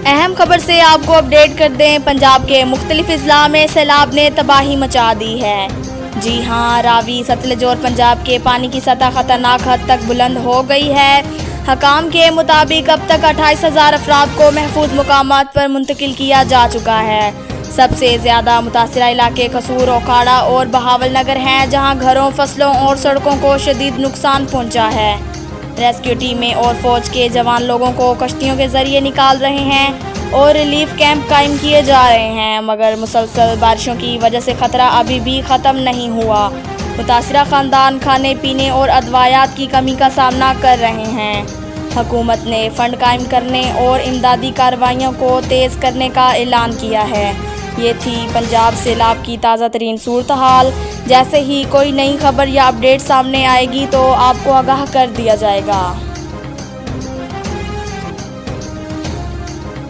اہم خبر سے آپ کو اپڈیٹ کر دیں، پنجاب کے مختلف اضلاع میں سیلاب نے تباہی مچا دی ہے۔ جی ہاں، راوی، ستلج اور پنجاب کے پانی کی سطح خطرناک حد تک بلند ہو گئی ہے۔ حکام کے مطابق اب تک 28,000 افراد کو محفوظ مقامات پر منتقل کیا جا چکا ہے۔ سب سے زیادہ متاثرہ علاقے قصور، اوکھاڑا اور بہاول نگر ہیں، جہاں گھروں، فصلوں اور سڑکوں کو شدید نقصان پہنچا ہے۔ ریسکیو ٹیمیں اور فوج کے جوان لوگوں کو کشتیوں کے ذریعے نکال رہے ہیں اور ریلیف کیمپ قائم کیے جا رہے ہیں، مگر مسلسل بارشوں کی وجہ سے خطرہ ابھی بھی ختم نہیں ہوا۔ متاثرہ خاندان کھانے پینے اور ادویات کی کمی کا سامنا کر رہے ہیں۔ حکومت نے فنڈ قائم کرنے اور امدادی کارروائیوں کو تیز کرنے کا اعلان کیا ہے۔ یہ تھی پنجاب سیلاب کی تازہ ترین صورتحال۔ جیسے ہی کوئی نئی خبر یا اپڈیٹ سامنے آئے گی تو آپ کو آگاہ کر دیا جائے گا۔